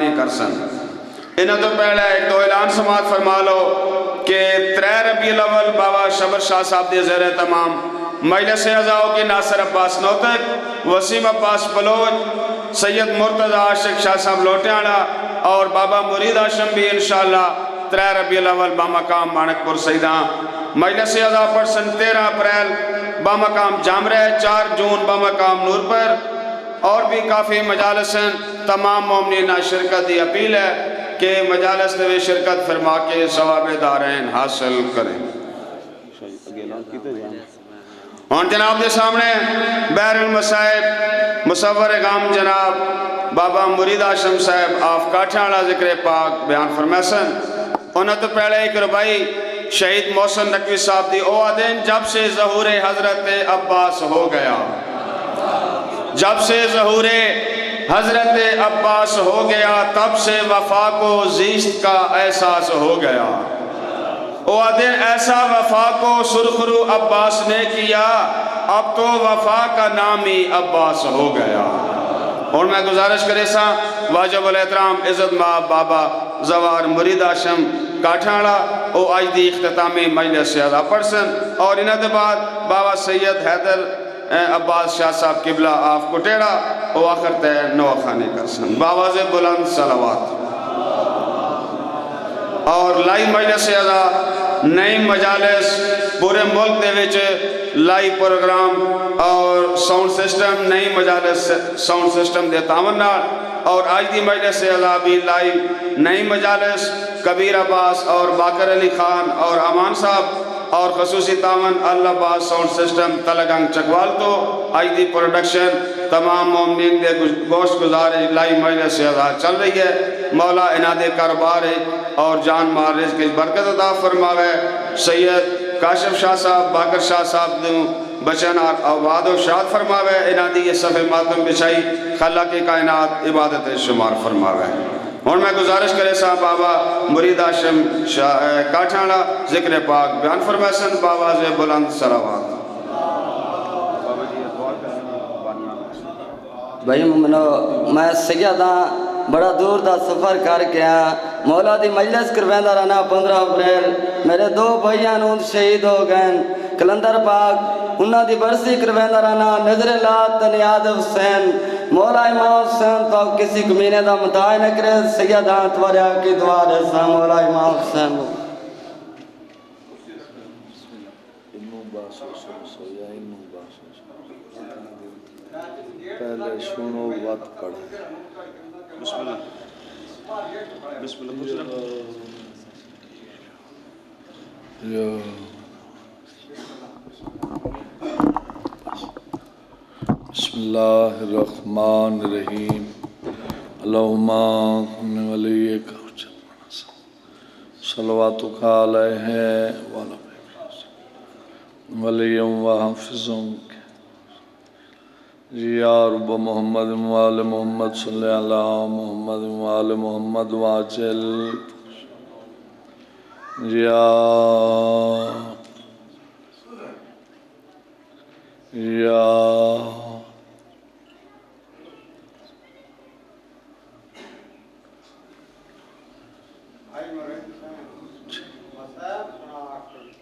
نہیں کر سن انہوں تو پہلے ایک تو اعلان سماعت فرما لو کہ 3 ربیع الاول بابا شبر شاہ صاحب دے زیر تمام مجلس اعزاؤ کی ناصر عباس نوتک، وسیم عباس بلوچ، سید مرتضی عاشق شاہ صاحب لوٹیانا اور بابا مرید ہاشم بھی انشاءاللہ 3 ربیع الاول بامقام مانک پور سیداں مجلس اعزاء پرسن 13 اپریل بامقام جامرہ، 4 جون بامقام نور پر، اور بھی کافی مجالس ہیں۔ تمام مومنین شرکت دی اپیل ہے کہ مجالس میں شرکت فرما کے ثواب دارین حاصل کریں۔ اور جناب دے سامنے بحر المصائب مصور غام جناب بابا مرید ہاشم صاحب آف کاٹھانا ذکر پاک بیان فرمیسن۔ انہوں تو پہلے ایک ربائی شہید محسن نقوی صاحب دی او آدین جب سے ظہور حضرت عباس ہو گیا، جب سے ظہور حضرت عباس ہو گیا تب سے وفا کو زیست کا احساس ہو گیا۔ او آدین ایسا وفا کو سرخرو عباس نے کیا، اب تو وفا کا نام ہی عباس ہو گیا۔ اور میں گزارش کرے سا واجب الاحترام عزت مآب بابا زوار مرید ہاشم کاٹھانا او آج دی اختتامی مجلس اعزاء پرسن، اور انہوں نے بعد بابا سید حیدر عباس شاہ صاحب قبلہ آف کٹیڑا او آخر تے نو خانے کرسن باواز بلند صلوات۔ اور لائی مجلس اعزاء نئی مجالس پورے ملک دے وچ لائی پروگرام اور ساؤنڈ سسٹم نئی مجالس ساؤنڈ سسٹم دے تعاون نال، اور آج دی مجلس اعزاء بھی لائی نئی مجالس کبیر عباس اور باقر علی خان اور امان صاحب اور خصوصی تعاون اللہ باز ساؤنڈ سسٹم تلگنگ چکوال تو آج دی پروڈکشن تمام مومنین دے گوشت گزارے لائی مجلس اعزاء چل رہی ہے۔ مولا انہاں دے کاروبار اور جان مال رزق کی برکت عطا فرماوے۔ سید کاشف شاہ صاحب باقر شاہ صاحب دوں بچن اور آباد و شاد فرماوے، انہاں دی یہ صفحہ ماتم بچائی خالق کائنات عبادت شمار فرماوے۔ اور میں گزارش کرے صاحب بابا مرید ہاشم کاٹھانا ذکر پاک بیان فرمیسن باواز بلند صلوات۔ بھائی مومنو میں سیداں بڑا دور دا سفر کر کے مولا دی مجلس کرویندہ رہنا 15 اپریل میرے 2 بھائیاں نون شہید ہو گئے، کلندر پاک انہاں دی برسی کرویندہ رہنا نظر اللہ تنیاد حسین مولا امام حسین تو کسی کمینے دا مدعا نہ کرے سیداں تواریا کی دعا رسا مولا امام حسین پہلے سنو وقت پڑھیں۔ بسم اللہ بسم اللہ بسم اللہ الرحمن الرحیم اللہم کن ولیک صلواتک علیہ ولیم و حافظوں یا رب محمد وآل محمد صلی اللہ محمد وآل محمد واجل یا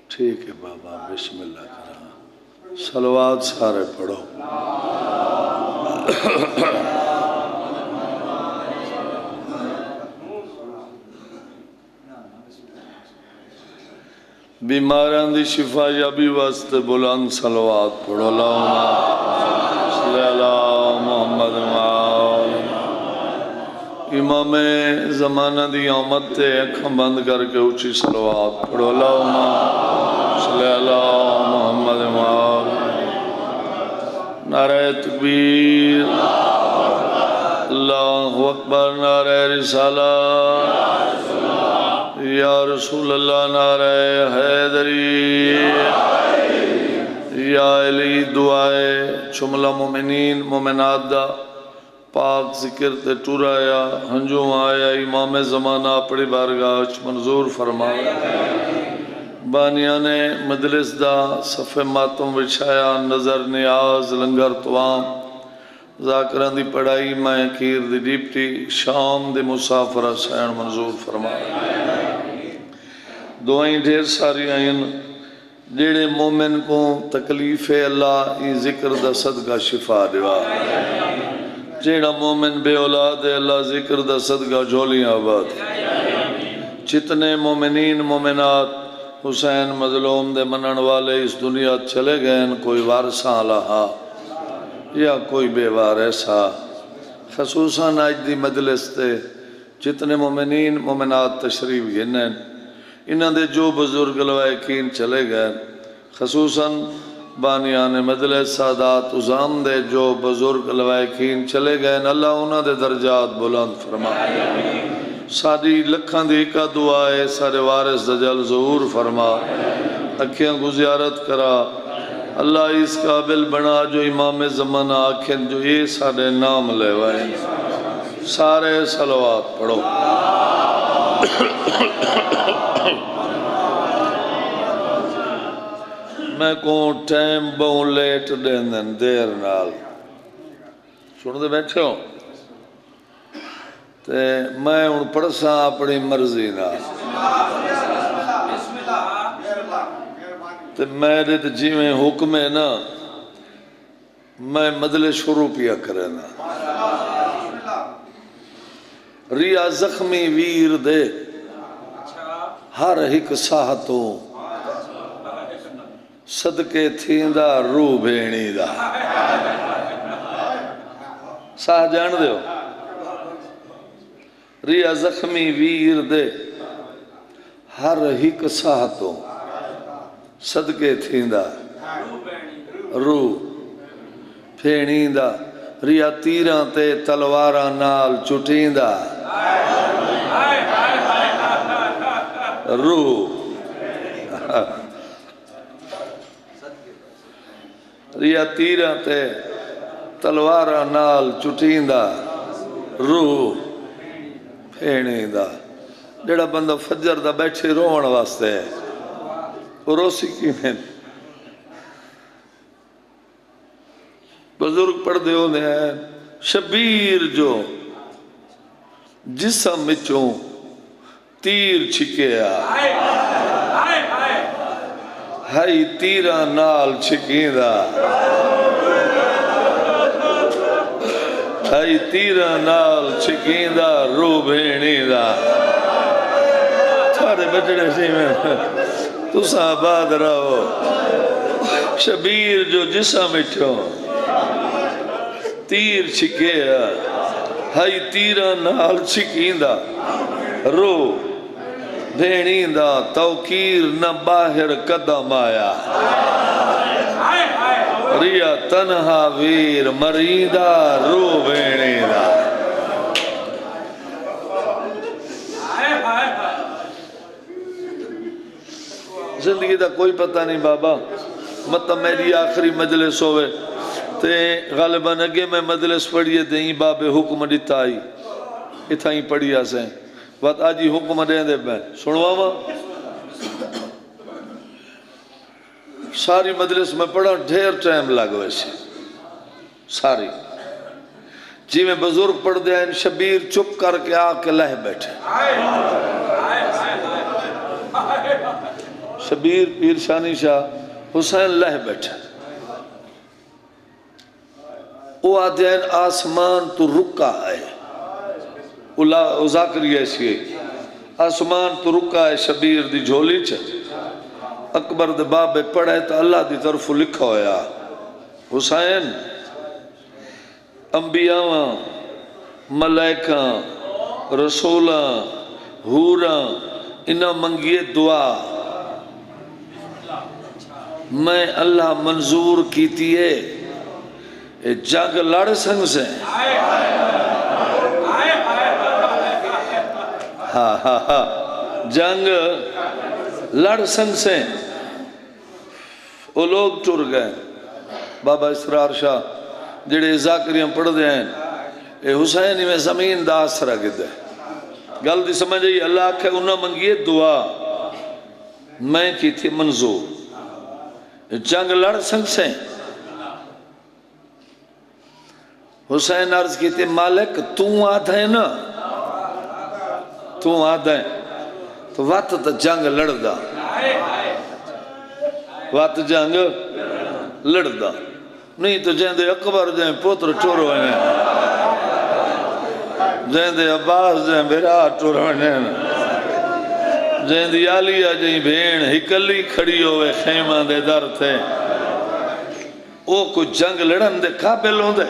ٹھیک ہے بابا بسم اللہ کرا صلوات سارے پڑھو۔ بیماراں دی شفا یابی واسطے بلند صلوات پڑھو۔ اللہم صلی اللہ محمد امام زمانہ دی آمد تے اکھاں بند کر کے اونچی صلوات پڑھو۔ اللہم صلی اللہ محمد نعرہ تکبیر اللہ اکبر نعرہ رسالت یا رسول اللہ نعرہ حیدری یا علی دعائے شملہ مومنین مومنات دا پاک ذکر تے ٹورایا ہنجوں آیا امام زمانہ اپنی بارگاہ منظور فرمایا۔ بانیان مجلس دا صف ماتم وچھایا نظر نیاز لنگر توام ذاکران دی پڑھائی میں کیر دی ڈیپٹی شام دے مسافرہ سین منظور فرما دعائیں ڈھیر ساری آئین جیڑے مومن کو تکلیف اللہ ای ذکر دا صدقہ شفا دیوا جیڑا مومن بے اولاد ہے اللہ ذکر دا صدقہ جھولیاں آباد جتنے مومنین مومنات حسین مظلوم دے منن والے اس دنیا چلے گئے کوئی وارثاں لہا یا کوئی بے وارثا خصوصاً آج دی مجلس تے جتنے مومنین مومنات تشریف گنن انہاں دے جو بزرگ لوائقین چلے گئے خصوصاً بانیان مجلس سادات عظام دے جو بزرگ لوائقین چلے گئے اللہ انہاں دے درجات بلند فرما ساری لکھاں دی کا دعا ہے سارے وارث دجال ظہور فرما اکھیاں گزیارت کرا اللہ اس قابل بنا جو امام زمانہ آکھیں جو یہ سارے نام لے وائیں سارے صلوات پڑھو میں کون ٹائم بہن لیٹ دین دیر نال سن دے بیٹھے ہو تے میں ان پڑھساں اپنی مرضی نال تے میرے تے جی میں حکم ہے نا میں مدلے شروع پیا کرے نا ریا زخمی ویر دے ہر ایک ساہتوں صدقے تھیندا روح بھینی دا ساہ جان دے ہو ریا زخمی ویر دے ہر ایک ساہتوں صدقے تھیندا روح بھینی دا ریا تیراں تے تلواراں نال چٹیندا روح ریا تیراں تے تلواراں نال چٹیندا روح بھینی دا جڑا بندہ فجر دا بیٹھے روان واسطے ہے وہ روسی کی میں بزرگ پڑھ دے ہونے ہیں شبیر جو جسم وچوں تیر چھکیا ہائی تیرہ نال چھکیندہ ہائی تیرہ نال چھکیندہ روح بھینیندہ تھوڑے بچڑے سی میں تو آباد رہو شبیر جو جسم وچوں تیر چھکیا ہائی تیرہ نال چھکیندہ روح بھینیندہ توقیر نہ باہر قدم آیا ریا تنہا ویر مریندہ روح بھینیندہ زندگی دا کوئی پتہ نہیں بابا مطلب میری آخری مجلس ہوئے تے غالباً اگے میں مجلس پڑھیے دیں باب حکم دیتا آئی اتھائیں پڑھیا سے بات آجی حکم دیں دے بین سنوا ماں ساری مجلس میں پڑھا ڈھیر ٹائم لگو ایسے ساری جی میں بزرگ پڑھ دیا ان شبیر چپ کر کے آکے لہ بیٹھے شبیر پیر شانی شاہ حسین لہ بیٹھے وہ آدھین آسمان تو رکا ہے وہ ذاکری ایسی ہے آسمان تو رکا ہے شبیر دی جھولی چھے اکبر دے بابے پڑھے تو اللہ دی طرف لکھا ہویا حسین انبیاء ملائکہ رسولہ حورہ انہاں منگیے دعا میں اللہ منظور کیتی ہے جنگ لڑ سنگ سے جنگ لڑ سنگ سے وہ لوگ ٹر گئے بابا اسرار شاہ جڑے ذاکریاں پڑھ دے ہیں اے حسین میں زمین دا آسرہ گدے گل دی سمجھ آئی اللہ آکھے انہاں منگیے دعا میں کی تھی منظور جنگ لڑ سنگ سے حسین عرض کی تھی مالک تو آدھا ہے نا تو آدھا ہے تو وقت تا جنگ لڑدا وقت جنگ لڑدا نہیں تو جیندے اکبر جائیں پوتر ٹورو ہیں جیندے عباس جائیں بیرا ٹورو ہیں جیندی آلیہ جائیں بھین ہکلی کھڑی ہوئے خیمہ دے در تھے او کو جنگ لڑن دے قابل ہوں دے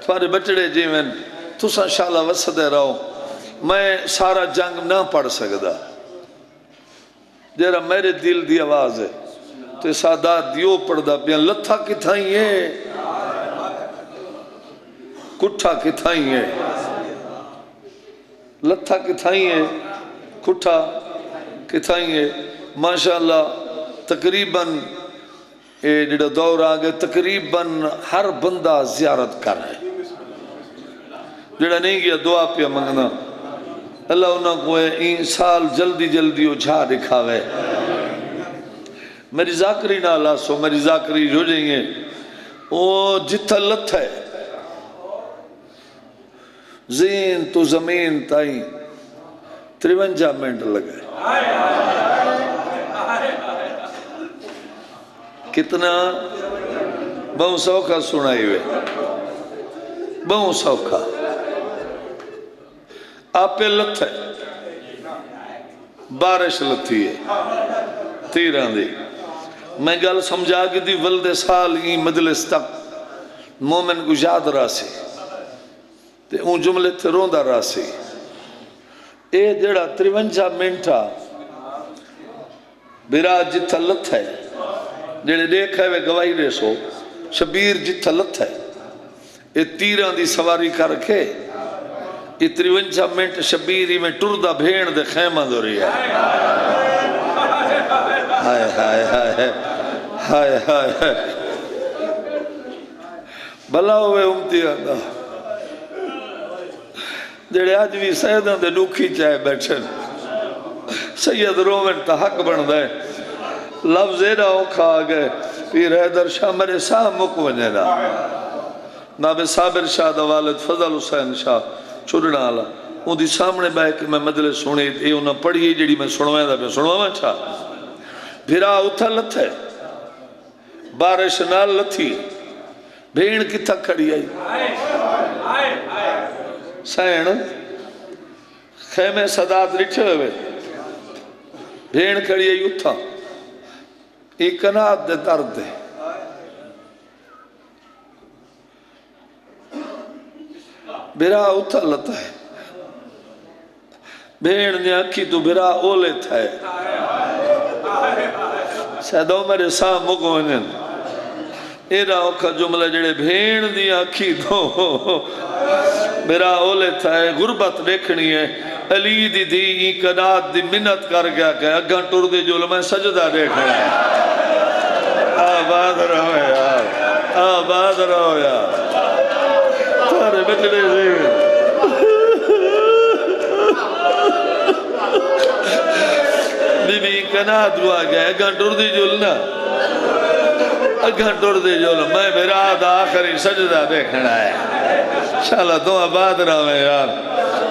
تمہارے بچڑے جیویں تساں شالہ وسدے رہو میں سارا جنگ نہ پڑھ سکدا جیرا میرے دل دی آواز ہے تو سادات دیو پڑھ دا پیاں لتھا کتھائیں ہے کٹھا کتھائیں ہے لتھا کتھائیں ہے کٹھا کتھائیں ہے ماشاءاللہ تقریباً یہ جڑا دور آگے تقریباً ہر بندہ زیارت کر رہے جڑا نہیں گیا دعا پہ منگنا اللہ انہوں کو این سال جلدی جلدی اچھا دکھاوے میری ذاکری نہ اللہ سو میری ذاکری جو جائیں گے وہ جتھا لت ہے زین تو زمین تائیں 53 منٹ لگے کتنا بہو سوکھا سنائی ہوئے بہو سوکھا آپ پہ لت ہے بارش لتھی ہے تیران دی میں گل سمجھا کی دی ولد سال ہی مجلس تک مومن کو یاد راسی تے اون جملے تھے روندہ راسی اے جڑا 53 منٹا بیرا جتھا لت ہے جڑے دیکھا ہے گواہی دے سو شبیر جتھا لت ہے اے تیران دی سواری کر کے یہ 53 منٹ شبیری میں ٹردہ بھیڑ دے خیمہ دو رہی ہے ہائے ہائے ہائے ہائے ہائے بھلا ہوئے امتی آدھا جڑے آج بھی سیدہ دے ڈوکھی چاہے بیٹھن سید رومن تا حق بن دے لفظ ایڈا اوکھا آگئے پیر حیدر شاہ میرے ساہ مکونے دا ناب صابر شاہ دا والد فضل حسین شاہ چھوڑنا آلا ان دی سامنے بائے کہ میں مدلے سنے یہ انہاں پڑھی جڑی میں سنوائیں دا پہ سنوائیں چھا بھیرا اتھا لت ہے بارش نال لتھی بھیڑ کی تھا کھڑی آئی سین خیمے صدات لٹھے ہوئے بھیڑ کھڑی آئی اتھا ایک کنات دے درد دے بھیرا اتھا لتا ہے بھیڑ نے اکھی تو بھیرا اولے تھا ہے سیدھو میرے ساہ مکونن ایرا اوکھا جملہ جڑے بھیڑ دی اکھی تو بھیرا اولے تھا ہے غربت دیکھنی ہے علی دی دی کنات دی منت کر گیا کہ اگاں ٹور دے جو میں سجدہ دیکھنا ہے آباد رہو یار آباد رہو یار تارے بچڑے سے بی بی کنات ہوا گیا اگاں ٹور دی جولنا اگاں ٹور دی جولنا میں میرا آخری سجدہ دیکھنا ہے انشاءاللہ تو آباد رہو یار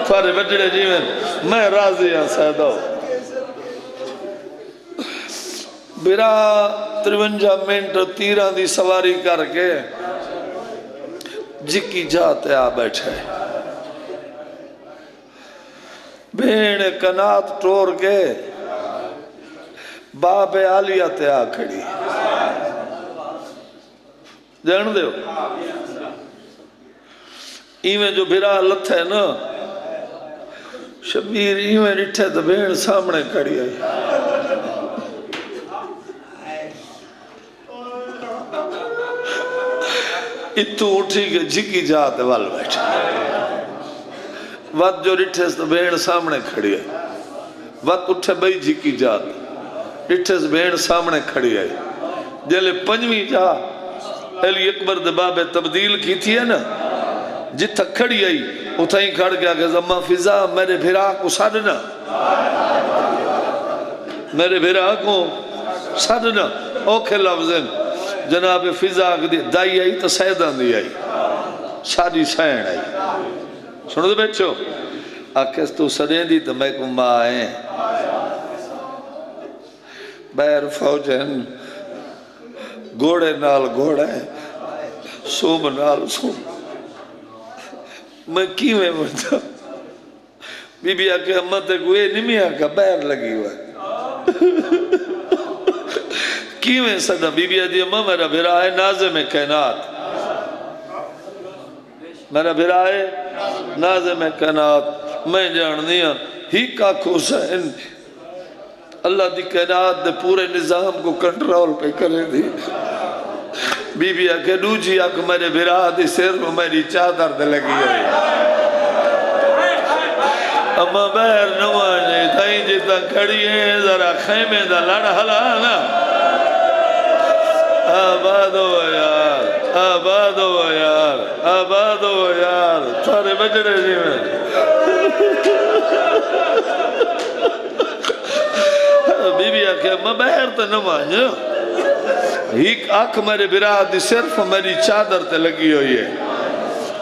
تارے بچڑے جیون میں راضی ہوں سیدھو بیرا 53 منٹ تیران دی سواری کر کے جکی جاتے آ بیٹھے بھیڑ کنات ٹور کے باب آلیہ تے آ کھڑی جان دے ہو ایویں جو بھیرا لت ہے نا شبیر ایویں رٹھے تو بھیڑ سامنے کھڑی آئی اتو اٹھی کے جھکی جاتے وال بیٹھے وقت جو رٹھے سے بھیڑ سامنے کھڑی آئی وقت اٹھے بھئی جھکی جاتے رٹھے سے بھیڑ سامنے کھڑی آئی جلے پنجویں جا علی اکبر دے بابے تبدیل کی تھی ہے نا جتھا کھڑی آئی اتھائیں کھڑ گیا کہ زمہ فضا میرے بھیرا کو سادنا میرے بھیرا کو سادنا اوکھے لفظیں جناب فضا دائی آئی تو سیدان دی آئی شادی سین آئی سنو دے بیچو آکس تو سدیں دی تو میں کو ماں آئیں بیر فوجن گھوڑے نال گھوڑے سوم نال سوم میں کی میں بڑھتا بی بی آکے امت کوئے نمی آکا بیر لگی ہوئے کی میں صدا بی بی آدھی امہ میرا بھرا ہے نازم کائنات میرا بھرا ہے نازم کائنات میں جان دیا ہی کا حسین اللہ دی کائنات دے پورے نظام کو کنٹرول پہ کرے دی بی بی آکے دوجی آکے میرے بھرا دی سر میں میری چادر دے لگی ہوئی اما بیر نوانے تھائیں جتا کھڑی ہے ذرا خیمے دا لڑ حلانا آباد ہو یار آباد ہو یار آباد ہو یار سارے بجڑے جی میں بی بی آکے اما بیر تا نوانے ایک آنکھ میرے براد صرف میری چادر تے لگی ہوئی ہے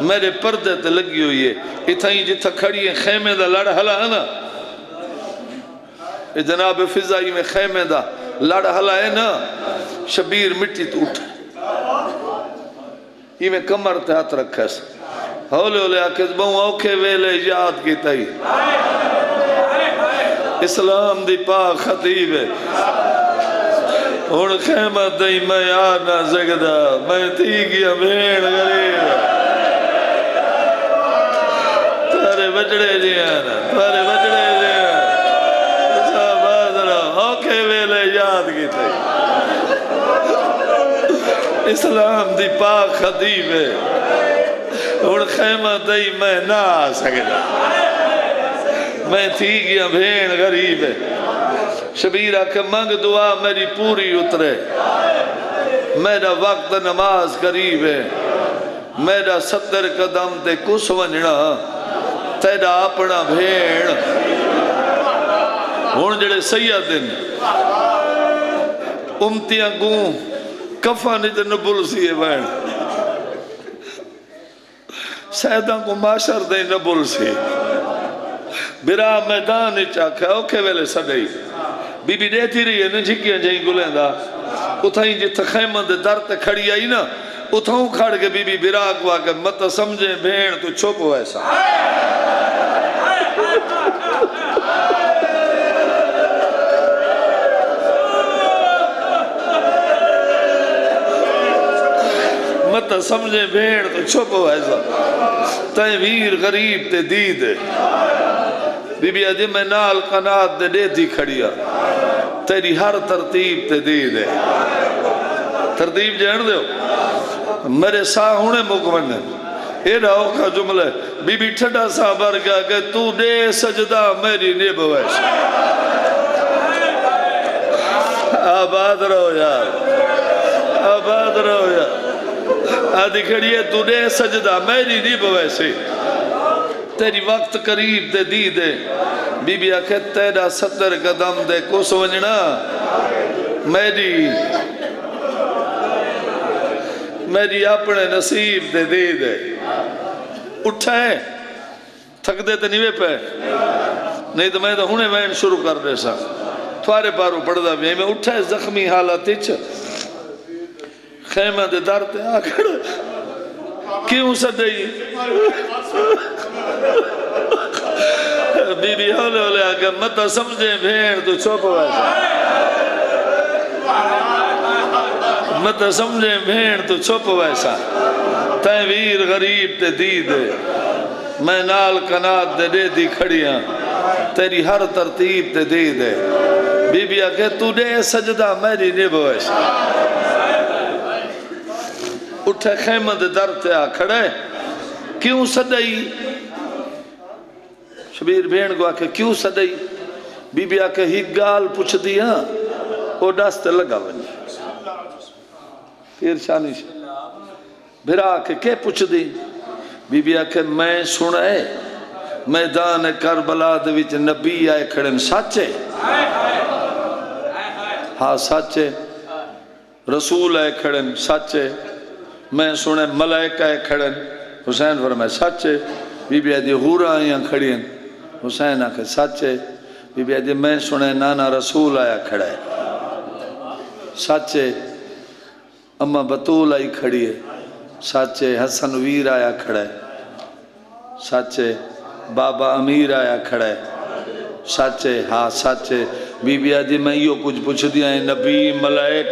میرے پردے تے لگی ہوئی ہے اتھائیں جتھا کھڑی ہے خیمے دا لڑ حلا ہے نا جناب فضائی میں خیمے دا لڑ حلا ہے نا شبیر مٹی تو اٹھا یہ میں کمر تے ہاتھ رکھا ہے ہولے ہولے آکس بہوں اوکھے ویلے یاد کی تائی اسلام دی پاک خطیب ہے اور خیمت دیں میں آنا سکتا میں تھی گیا بھین غریب تارے بچڑے جی آنا تارے بچڑے جی آنا سب آدھرا اوکے ویلے یاد کی تھی اسلام دی پاک خطیب ہے اور خیمت دیں میں نہ آ سکتا میں تھی گیا بھین غریب ہے شبیرہ کہ منگ دعا میری پوری اترے میرا وقت نماز قریب ہے میرا 70 قدم تے کس ونجنا تیرا اپنا بھیڑ ہون جڑے سیدن امتیاں گوں کفانی تے نبول سیے بین سیدان کو معاشر دے نبول سیے برا میدان چاکھا اوکے ویلے سڑئی بی بی دیتی رہی ہے نا جھکیاں جائیں گلیں دا اتھائیں جتھا خیمہ دے در تے کھڑی آئی نا اتھاؤں کھڑ کے بی بی براک واقع مت سمجھیں بھین تو چھوپو ایسا مت سمجھیں بھین تو چھوپو ایسا تائیں ویر غریب تے دید ہے بی بی آدھی میں نال قنات دے دیتی کھڑیا تیری ہر ترتیب تے دید ہے ترتیب جان دے ہو میرے ساہ ہونے مکمن ہے اے رہو کا جملہ ہے بی بی ٹھڑا سا برگا کہ تو دے سجدہ میری نیب ویش آباد رہو یار آباد رہو یار آدھی کھڑی ہے تو دے سجدہ میری نیب ویسے تیری وقت قریب دے دی دے بی بی آکھے تیرا 70 قدم دے کو سونجنا میری اپنے نصیب دے دی دے اٹھائے تھک دے تے نیوے پہ نہیں تو میں تو ہونے وین شروع کر دے سا تھوارے پارو پڑھ دا بھی میں اٹھائے زخمی حالت اچھ خیمہ دے در تے آکھڑ کیوں سدئی بی بی ہولے ہولے آگے مت سمجھیں بھین تو چھوپو ایسا مت سمجھیں بھین تو چھوپو ایسا تائیں ویر غریب تے دید میں نال قنات دے دے دی کھڑیاں تیری ہر ترتیب تے دید بی بی آگے تو دے سجدہ میری نبو ایسا اٹھے خیمہ دے در تے آ کھڑے کیوں سدئی شبیر بھین کو آکے کیوں سدئی بی بی آکے ہی گال پوچھ دیا وہ ڈاستے لگا بنی پھر شانی بھرا آکے کے پوچھ دی بی بی آکے میں سنائے میدان کربلا دے وچ نبی آئے کھڑن سچے ہاں سچے رسول آئے کھڑن سچے میں سنے ملائکہ آئے کھڑن حسین فرمائے سچ ہے بی بی آدھی غورا آئیاں کھڑی ہیں حسین آکھے سچ ہے بی بی آدھی میں سنے نانا رسول آیا کھڑا ہے سچ ہے اماں بطول آئی کھڑی ہے سچ ہے حسن ویر آیا کھڑا ہے سچ ہے بابا امیر آیا کھڑا ہے سچ ہے ہاں سچ ہے بی بی آدھی میں یہ کچھ پوچھ دیا ہے نبی ملائک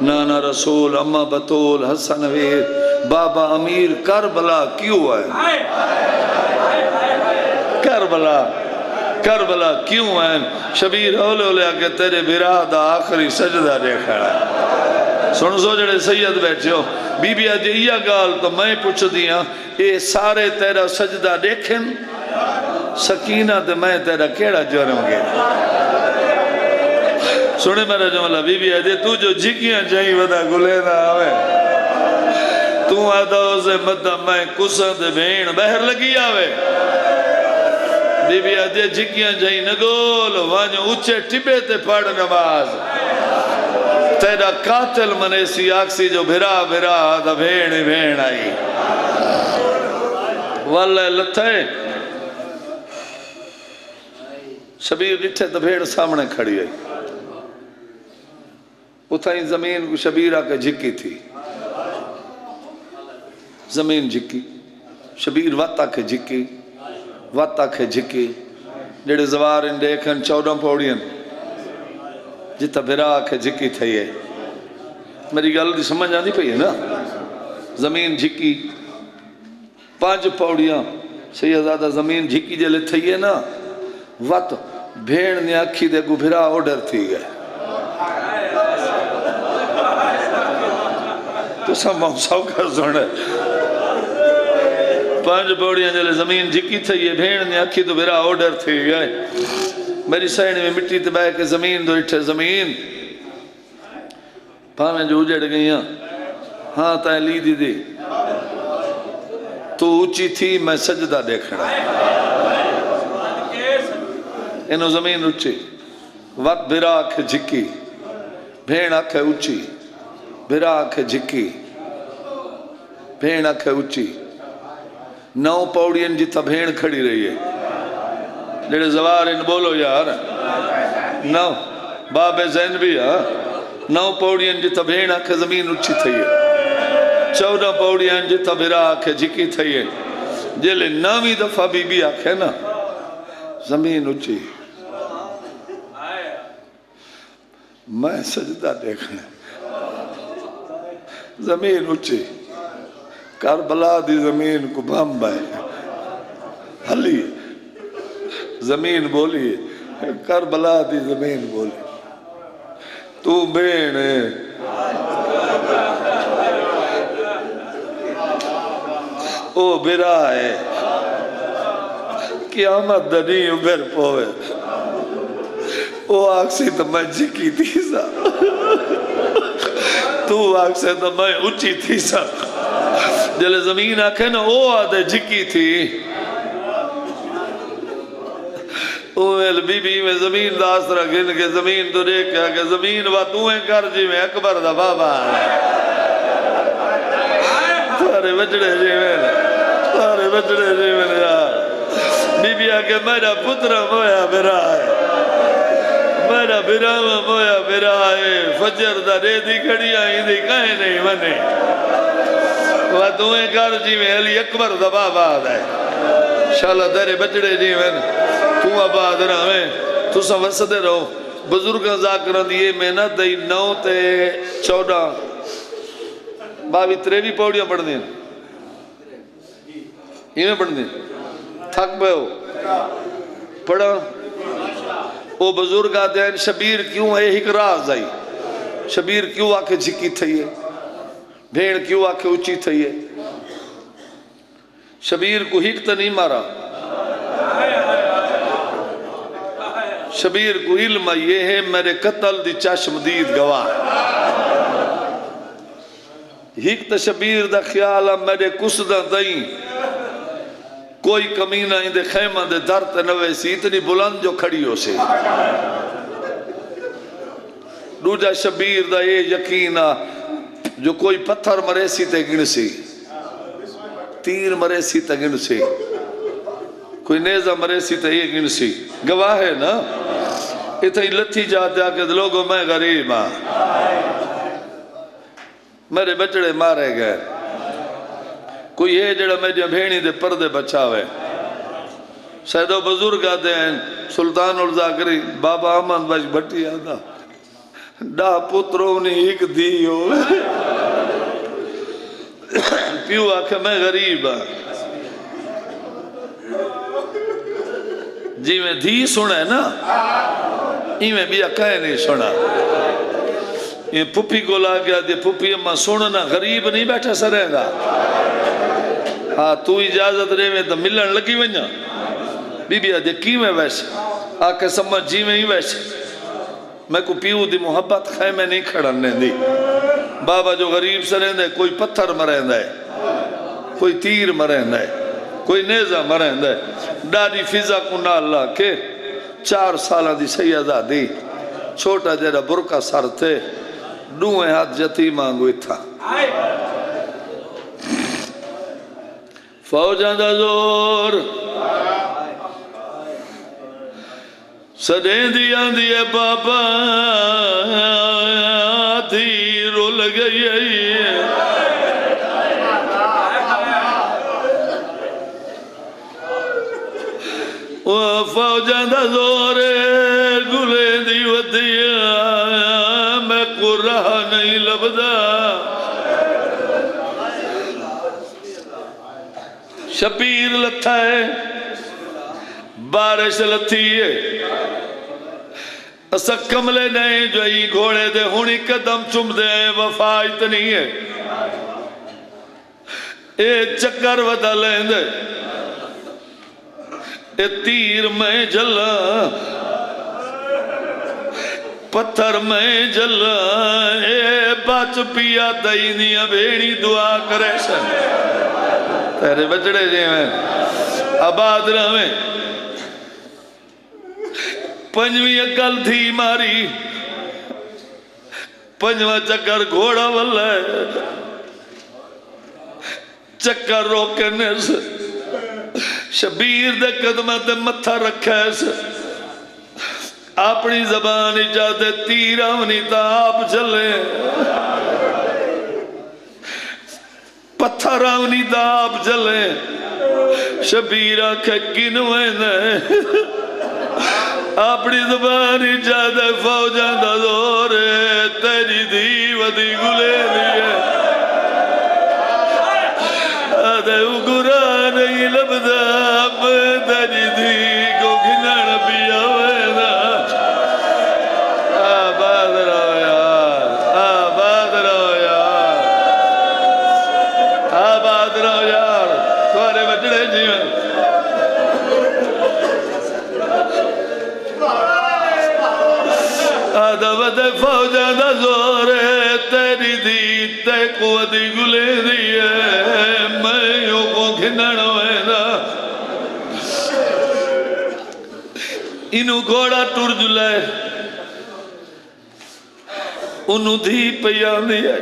نانا رسول اماں بطول حسن ویر بابا امیر کربلا کیوں ہے کربلا کیوں ہے شبیر اولے اولے آکے تیرے برادہ آخری سجدہ دیکھا ہے سن سو جڑے سید بیٹھے ہو بی بی آدھی یہ گال تو میں پوچھ دیا اے سارے تیرا سجدہ دیکھیں سکینہ تے میں تیرا کیڑا جرم گیا سنے میرا جملہ بی بی آدھی تو جو جھکیاں جائیں ودا گلے نہ آوے تو آدھا اسے مدہ میں کساں دے بھین بہر لگی آوے بی بی آدھی جھکیاں جائیں نگول وانیو اچھے ٹپے تے پڑھ نماز تیرا قاتل منیسی آکسی جو بھرا بھرا آدھا بھین آئی واللہ لتھے شبیر لٹھے تو بھیڑ سامنے کھڑی آئی اتھائی زمین کو شبیر آکے جھکی تھی زمین جھکی شبیر وات آکے جھکی جڑے زوار ان دیکھن 14 پوڑین جتا بھرا آکے جھکی تھی ہے میری گل دی سمجھ آندی پئی ہے نا زمین جھکی 5 پوڑیاں سیدادہ زمین جھکی جلے تھی ہے نا وات بھیڑ نے اکھی دے کو بھرا اوڈر تھی گئے تو سب موسیٰ کر سنے 5 پوڑیاں جلے زمین جھکی تھی ہے بھیڑ نے اکھی تو بھرا اوڈر تھی گئے میری سائن میں مٹی تباہ کے زمین دو اٹھے زمین پاویں جو اجڑ گئیاں ہاں تائیں لی دی تو اونچی تھی میں سجدہ دیکھنا انہوں زمین اونچی وقت بھرا آکھے جھکی بھیڑ آکھے اونچی بھرا آکھے جھکی بھیڑ آکھے اونچی 9 پوڑین جتا بھیڑ کھڑی رہی ہے جڑے زوار ان بولو یار 9 باب زین بھی 9 پوڑین جتا بھیڑ آکھے زمین اونچی تھی ہے 14 پوڑین جتا بھرا آکھے جھکی تھی ہے جلے 9ویں دفعہ بی بی آکھے نا زمین اونچی میں سجدہ دیکھنا زمین اونچی کربلا دی زمین کو بم بائے ہلی زمین بولی کربلا دی زمین بولی تو بین او برا ہے قیامت دنی ابھر پوئے او آکسی تو میں جھکی تھی سا تو آکسے تو میں اچھی تھی سا جلے زمین آکھے نا او آدھے جھکی تھی اوہل بی بی میں زمین داس رکھن کے زمین تو دیکھا کہ زمین با توہیں کر جی میں اکبر دا بابا تارے بچڑے جی میں یار بی بی آکے میرا پترہ مویا برا ہے میرا برامہ مویا برا ہے فجر دا ریدی کھڑی آئی دی کہیں نہیں منے وہ توہیں کر جی میں علی اکبر دا بابا ہے شاءاللہ تیرے بچڑے جی میں تو آباد رہے تو سمجھتے رہو بزرگاں ذاکران دیئے محنت دئی 9 تے 14 باوی 23 پوڑیاں پڑھ دیں یہ میں پڑھ دیں تھک بے ہو پڑھا وہ بزرگ آتے ہیں شبیر کیوں ہے ایک راز آئی شبیر کیوں آکے جھکی تھی ہے بھیڑ کیوں آکے اچھی تھی ہے شبیر کو ہک تا نہیں مارا شبیر کو علم یہ ہے میرے قتل دی چشم دید گواہ ہک تا شبیر دا خیالا میرے کسدہ دائیں کوئی کمینہ اندے خیمہ دے درد نوے سی اتنی بلند جو کھڑی ہو سے دوجہ شبیر دا یہ یقینہ جو کوئی پتھر مرے سی تے گن سی تیر مرے سی تا گن سی کوئی نیزہ مرے سی تا یہ گن سی گواہ ہے نا اتھا ہی لتھی جاتے آکے لوگوں میں غریب ہاں میرے بچڑے مارے گئے کوئی ہے جڑا میڈیا بھیڑی دے پردے بچا ہوئے سیدو بزرگ آتے ہیں سلطان الزاکری بابا احمد بچ بھٹی آتا ڈا پتروں نے ایک دی ہو پیو آکھے میں غریب ہاں جی میں دھی سنا ہے نا ہی میں بیا کہے نہیں سنا یہ پھپی کو لا گیا دے پھپی اماں سننا غریب نہیں بیٹھا سرے گا ہاں تو اجازت رہے میں تو ملن لگی ونیا بی بیا دے کی میں ویسے آکے سمجھ جی میں ہی ویسے میں کو پیو دی محبت خائے میں نہیں کھڑنے دی بابا جو غریب سرین دے کوئی پتھر مرین دے کوئی تیر مرین دے کوئی نیزہ مرین دے ڈاڈی فضا کو نہ اللہ کے 4 سالہ دی سیدہ دی چھوٹا جیڑا برکہ سر تھے ڈوئے ہاتھ جتی مانگوئی تھا فوجان دا زور سدیں دیا دیئے بابا تھی رول گئی فوجان دا زور گلے دی ودیا میں کو رہا نہیں لبدا شبیر لتھا ہے بارش لتھی ہے اسا کملے نہیں جو ہی گھوڑے دے ہونی قدم چم دے وفا اتنی ہے اے چکر ودا لین دے اے تیر میں جلا پتھر میں جلا اے بچ پیا دینیا بھیڑی دعا کرے سن تیرے بچڑے جی میں آباد رہے پنجویں اکل تھی ماری پنجواں چکر گھوڑا واللہ چکر روکنے سے شبیر دے قدمت متھا رکھے سے اپنی زبان اجازے تیرونی تا آپ چلے پتھر آونی تا آپ چلے شبیر آنکھے کنویں نے اپنی زبان اجازے فوجان دا زورے تیری دی ودی گلے دیئے آدھے اگرا نہیں لبدا تیری دی کو گھنان پیا وینا آباد رہو یار آباد رہو یار آباد رہو یار تمہارے بچڑے جیون آدھا ودے فوجان دا زورے تیری دی تے قوتی گلے دیئے میں یوں کو گھنن وینا انہوں گھوڑا ٹور جلائے انہوں دھی پیان دیا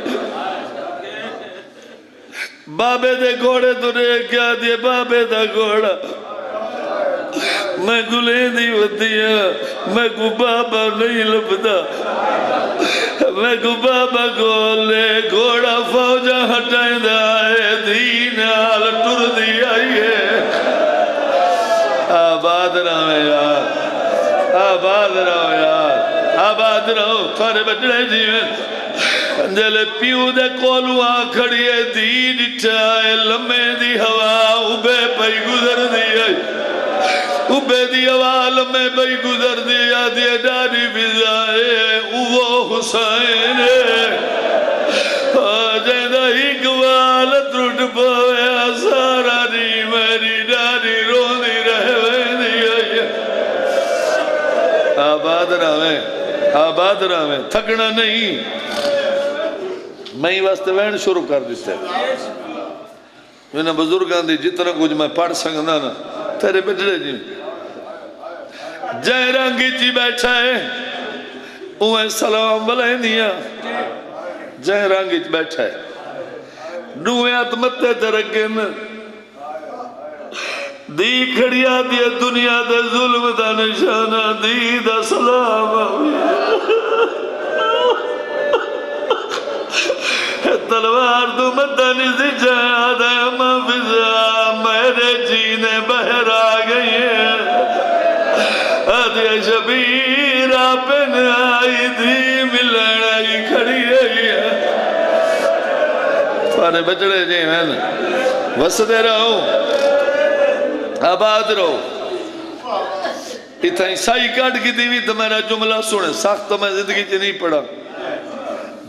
بابے دے گھوڑے تو رے کیا دیے بابے دا گھوڑا میں گلے دی ودیا میں کو بابا نہیں لبدا میں کو بابا گولے گھوڑا فوجا ہٹائیں دائے دین آل ٹر دی آئیے آباد رہو یار آباد رہو یار آباد رہو تھوڑے بچڑے جیویں جلے پیو دے کولو آکھڑیے دی ڈٹھائے لمے دی ہوا اوبے پئی گزر دی آئی اوبے دی اوال میں بھئی گزر دیا دیے ڈاری فضائے وہ حسین جیدہ اقبال ترٹ پویا سارا دی میری ڈاری رونی رہوے دیا آباد رہے تھکنا نہیں میں ہی واسطے وین شروع کر دیتے میں نے بزرگان دی جتنا کچھ میں پڑھ سکنا نا تیرے بچڑے جی جائے رنگی چی بیٹھا ہے اوہ سلام بلائیں دیا جائے رنگی چی بیٹھا ہے نوے آت متے ترکن دی کھڑیا دی دنیا دے ظلم دا نشانہ دی دا سلام تلوار تو مدنی سی جہاد ہے مفزا میرے جینے بہر آ گئی ہے آدھے شبیر آپن آئی تھی ملن آئی کھڑی ہے پانے بچڑے جی میں وسدے رہو آباد رہو اتنا عیسائی کاٹ کی دیوی تو میرا جملہ سنے سخت تو میں زندگی چ نہیں پڑھا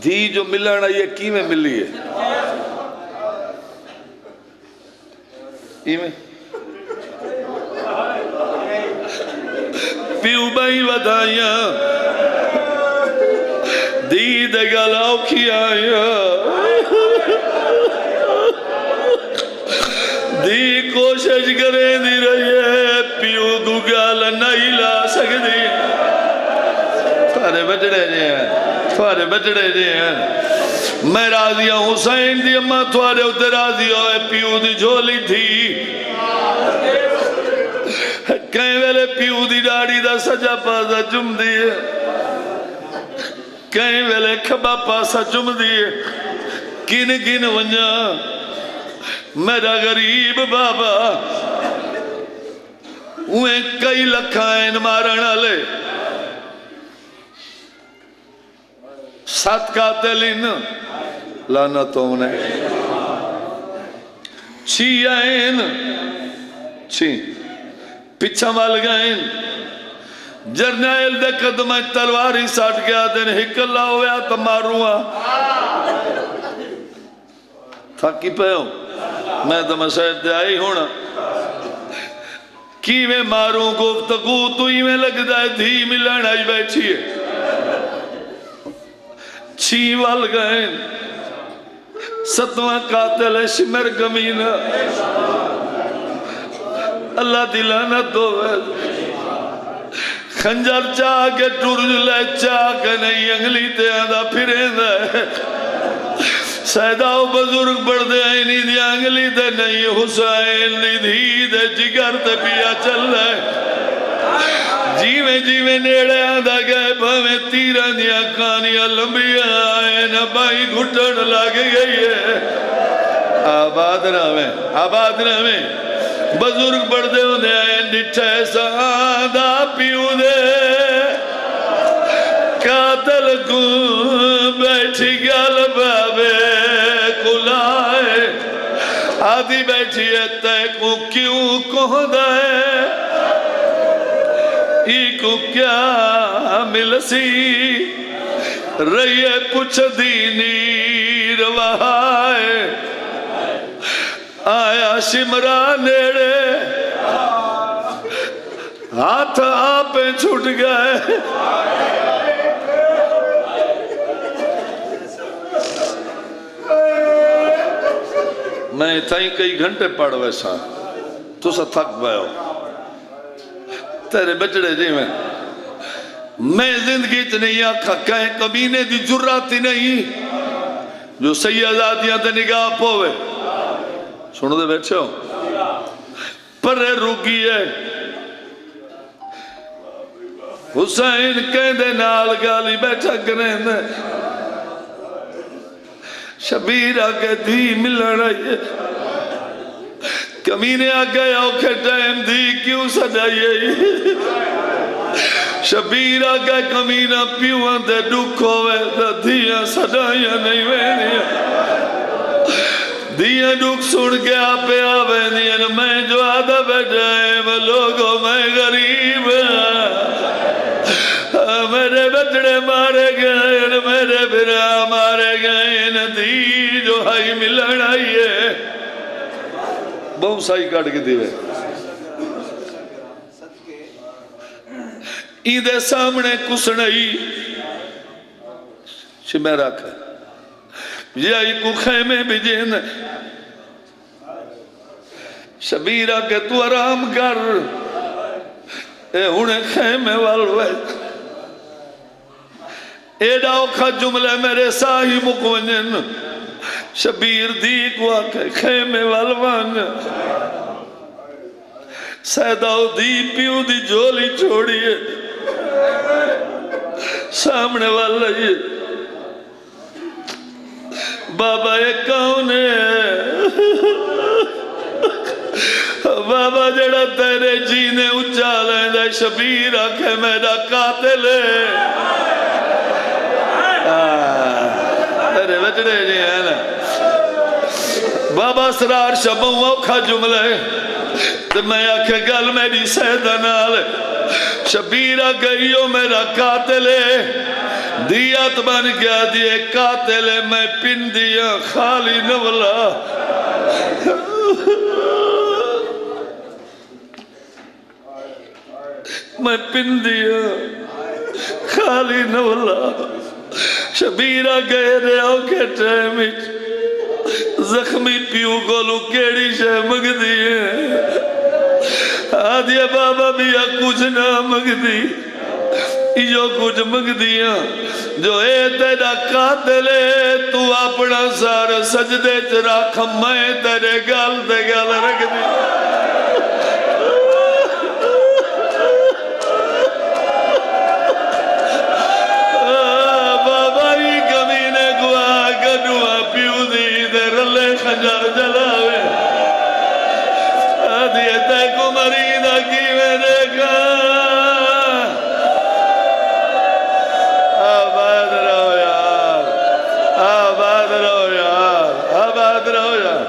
دھی جو ملن آئی ہے کی میں ملی ہے ایویں پیو بائی ودائیاں دی دے گلاو کی آیا دی کوشش کریں دی رہی ہے پیو دو گالا نہیں لا سکتی تارے بچڑے جی ہیں تھوارے بچڑے جی ہیں میں راضی ہوں حسین دی اممہ تھوارے ہوتے راضی ہوئے پیو دی جھولی تھی کہیں ویلے پیو دی ڈاڑی دا سجا پاسا جم دیئے کہیں ویلے کھبا پاسا جم دیئے کن کن ونجا میرا غریب بابا اوہیں کئی لکھائیں مارنا لے سات قاتلین لعنتوں نے چھی آئین چھی پچھا مال گئین جرنیل دے قدمہ تلواری ساٹھ گیا دن ہک اللہ ہویا تو ماروں تھاکی پہ ہوں میں تو مسائد دے آئی ہونا کی میں ماروں گفتگو تو ہی میں لگ جائے دھی ملن آئی بیٹھی ہے چھی وال گئے ستواں قاتل ہے شمر کمینہ اللہ دلانت دو خنجر چاہ کے ٹرج لے چاہ کے نہیں انگلی تے آدھا پھریں دے سیداؤ بزرگ بڑھ دے آئینی دی انگلی تے نہیں حسین دی دھی دے جگر تے پیا چل رہے جیویں نیڑے آدھا گئے بھویں تیران دیا کانیاں لمبیاں آئے نہ بائی گھٹن لگ گئی ہے آباد رہویں بزرگ بڑھ دے انہیں آئے نٹھے سادہ پیو دے قاتل کو بیٹھی گل بابے کلائے آدھی بیٹھی ہے تے کو کیوں کہہ دے ایکو کیا ملسی رہیے پچھ دینی روائے آیا شمرا نیڑے ہاتھ آپ چھوٹ گئے میں تائیں کئی گھنٹے پڑھ ویسا تو سا تھک بائے ہو تیرے بچڑے جی میں زندگی چ نہیں آکھا کہیں کمینے دی جراتی نہیں جو سید آدیاں تے نگاہ پوے سنو دے بیٹھے ہو پر روکی ہے حسین کہیں دے نال گالی بیٹھا کریں دے شبیر آگے دھی ملن آئیے کمینے آگے اوکھے ٹائم دھی کیوں سجائیے شبیر آگے کمینہ پیوان دے ڈکھ ہوئے دھیاں سجائیاں نہیں وینیاں دھیاں ڈکھ سن کے آپے آوینیاں میں جو آدھا بیٹھائے میں لوگوں میں غریب میرے بچڑے مارے گئے میرے بھرا مارے گئے دھی جو ہائی ملن آئیے بہت سائی کاٹ کے دیوے ایدے سامنے کسنئی شمیر آکھا یہ آئی کو خیمے بجین شبیر آکے تو آرام کر اے ہونے خیمے والوے اے ڈاؤ کھا جملے میرے ساہی مکونین شبیر دی کو آکے خیمے والوان سیداؤ دی پیو دی جولی چھوڑیے سامنے والا یہ بابا یہ کون ہے؟ بابا جڑا تیرے جینے اچھالیں دے شبیر آکھے میرا قاتل ہے تیرے بچڑے جی ہیں نا بابا سرار شبوں اوکھا جملے تو میں آکھے گل میری سیدہ نال شبیرہ گئیو میرا قاتل ہے دیت بن گیا دیئے قاتل ہے میں پن دیا خالی نولا میں پن دیا خالی نولا شبیرہ گئے رہو کے ٹیمچ زخمی پیو گولو کیڑی شے مگ دیئے آدھیا بابا بھی کچھ نہ مگ دی جو کچھ مگ دیا جو اے تیرا قاتل ہے تو اپنا سارا سجدے چرا کھمائے تیرے گال دے گال رکھ دی بابا ہی کمینے گوا گنوا پیو دی دے رلے خنجر جلاوے آدھیے تے کو مریدہ کی میں دیکھا آباد رہو یار آباد رہو یار آباد رہو یار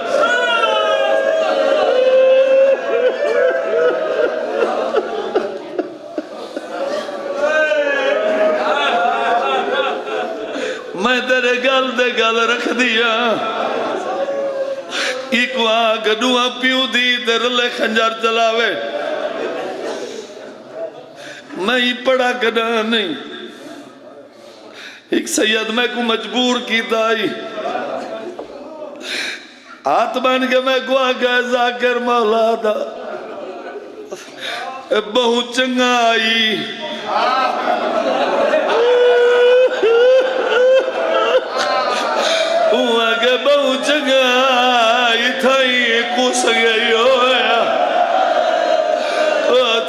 میں تیرے گل دے گل رکھ دیا ایک آگ دعا پیو دی درلے خنجر چلاوے میں ہی پڑا گنا نہیں ایک سید میں کو مجبور کی دائی ہاتھ بن کے میں کو آگا ذاکر مولا دا بہت چنگا آئی آگے بہت چنگا آئی تھائی کس گئی ہویا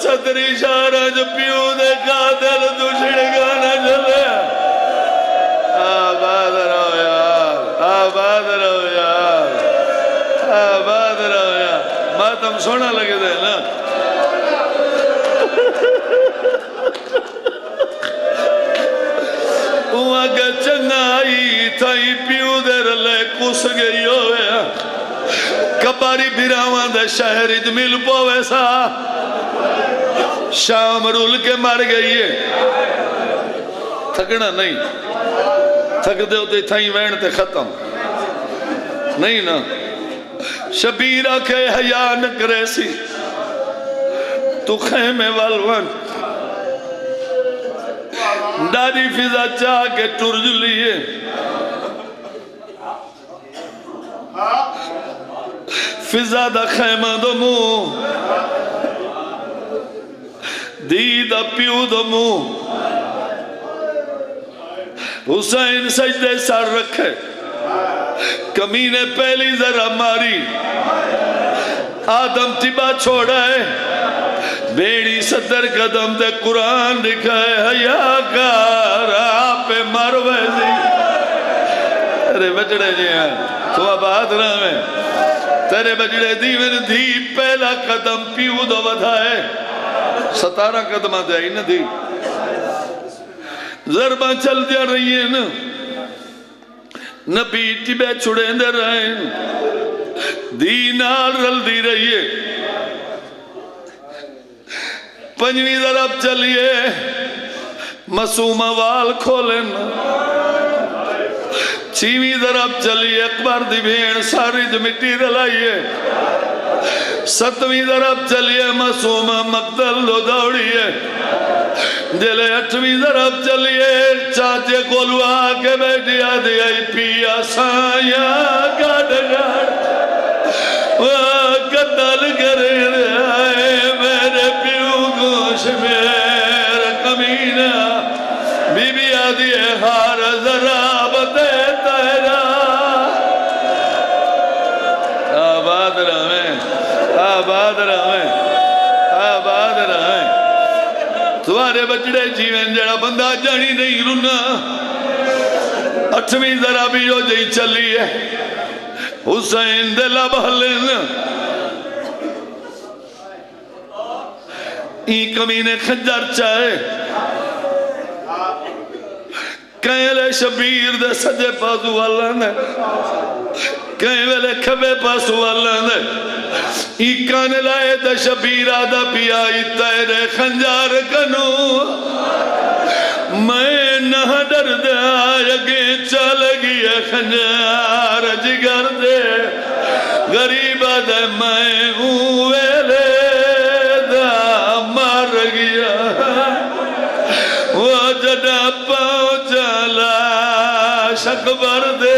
چھتری شارہ جو پیو دے قاتل دوشڑ گانا جلے آباد رہو یار آباد رہو یار آباد رہو یار ماتم سونا لگے دے نا آگے چنگا آئی تھائی پیو دے رلے کس گئی ہویا کباری بھیراوان دے شہر اجمیل پوے سا شام رول کے مار گئی ہے تھکنا نہیں تھک دے ہوتے تھائیں وین تے ختم نہیں نا شبیرہ کے حیاء نکرے سی تو خیمے والوان ڈاری فضا چاہ کے ٹرج لیے فضا دا خیمہ دو مو دی دا پیو دو مو حسین سجدے سر رکھے کمینے پہلی ذرا ماری آدم تبا چھوڑا ہے بیڑی صدر قدم دے قرآن دکھائے حیاء کار آپ مروے دی ارے بچڑے جی ہیں تو آباد رہا میں تیرے بچڑے دیوین دی پہلا قدم پیو دو بدھائے 17 قدمہ دے ہی نہ دی ضربہ چل دیا رہی ہیں نا نبی ٹبے چھڑے اندر رہے دینار رل دی رہی ہے پنجویں ضرب چلیے مسومہ وال کھولن چھویں ضرب چلیے اکبر دی بھین ساری جو مٹی رلائیے 7ویں ضرب چلیے مسومہ مقتل دو دوڑیے جلے 8ویں ضرب چلیے چاچے کولو آکے بیٹھی آدھی آئی پیا سایا گاڑ گاڑ قتل کرے رہے میرے پیو گوش میرے کمینہ بی بی آدھی ہار ذرا بتے تیرا آباد رہے تمہارے بچڑے جیویں جڑا بندہ جانی نہیں رونا 8ویں ذرا بھی ہو جئی چلی ہے حسین دے لبہلن این کمینے خنجر چاہے کہیں لے شبیر دے سجے پاسو والن کہیں ویلے کھبے پاسو والن ای کان لائے دا شبیر آدھا پیا ای تیرے خنجار کنو میں نہ ڈر دے آگے چل گیا خنجار جگر دے غریب دے میں ویلے دا مار گیا وہ جڑا پہنچا لاش اکبر دے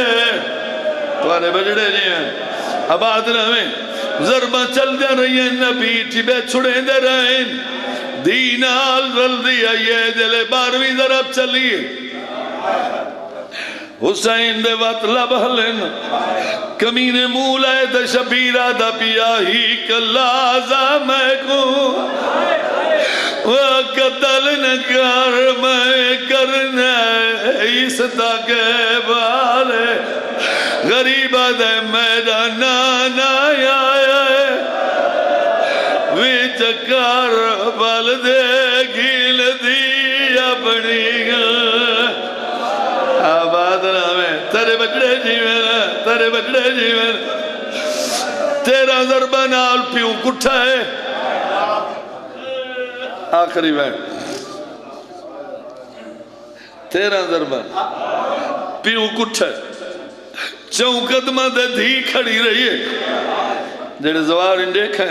تمہارے بجڑے جی ہیں آباد رہے ضربہ چل دے رہی ہیں نبی ٹھبے چھڑے دے رہے ہیں دین آل رل دیا یہ دلے 12ویں ضرب چلی حسین دے وقت لبہلن کمینے مولائے دے شبیرہ دا پیا ہی کلازہ میں کو وہ قتل نکار میں کرنا اس تاکے بالے غریبہ دے میرا نانا آیا ویچ کار بال دے گیل دی اپنی آباد نامے تیرے بچڑے جیویں تیرا ضربہ نال پیوں کٹھا ہے آخری بات تیرا ضربہ پیوں کٹھا ہے چون قدمہ دے دھی کھڑی رہی ہے جڑے زوار ان دیکھیں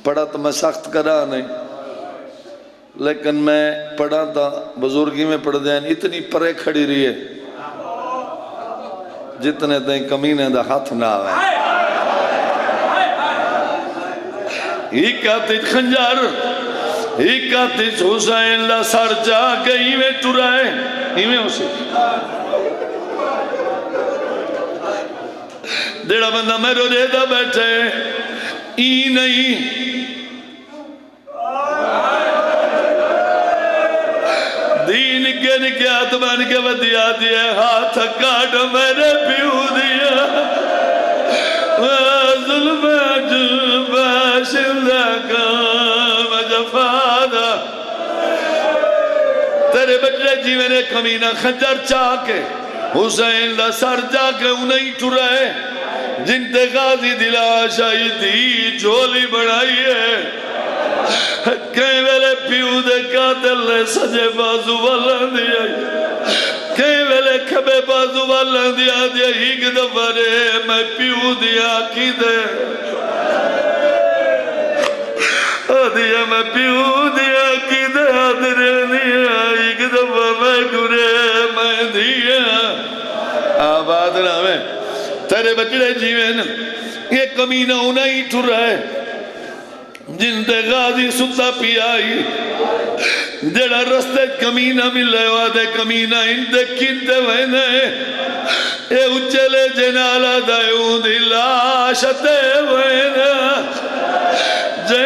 پڑھا تو میں سخت کرا نہیں لیکن میں پڑھا تھا بزرگی میں پڑھ دیں اتنی پرے کھڑی رہی ہے جتنے دیں کمینے دا ہاتھ نہ آوے ہی کہتے خنجر ہی کہتے حسین لا سر جا کے ہی میں ٹرائے ہی میں اسے دیڑا بندہ میں رو دیتا بیٹھے ای نہیں دین کے نکیات بن کے ودیا دیا ہاتھ کاٹ میرے پیو دیا ظلم جلبہ شلدہ کام جفادہ تیرے بچے جیوے نے کمینہ خنجر چاہ کے حسین دا سر جا کے انہیں ٹرائے جن تے غازی دلا شاہدی جھولی بڑھائی ہے کہیں ویلے پیو دے قاتل نے سجے بازو والن دیا کہیں ویلے کھبے بازو والن دیا ہیک دفرے میں پیو دیا کی دے دیا میں پیو دیا کی دے آدھرے دیا ہیک دفر میں گرے میں دیا آباد نامے تیرے بچڑے جیویں یہ کمینہ انہیں ٹھر ہے جن تے غازی ستا پی آئی جڑا رستے کمینہ ملے وادے کمینہ انتے کینتے وینے اے اچھلے جنالہ دائیوں دی لاشتے وینے جے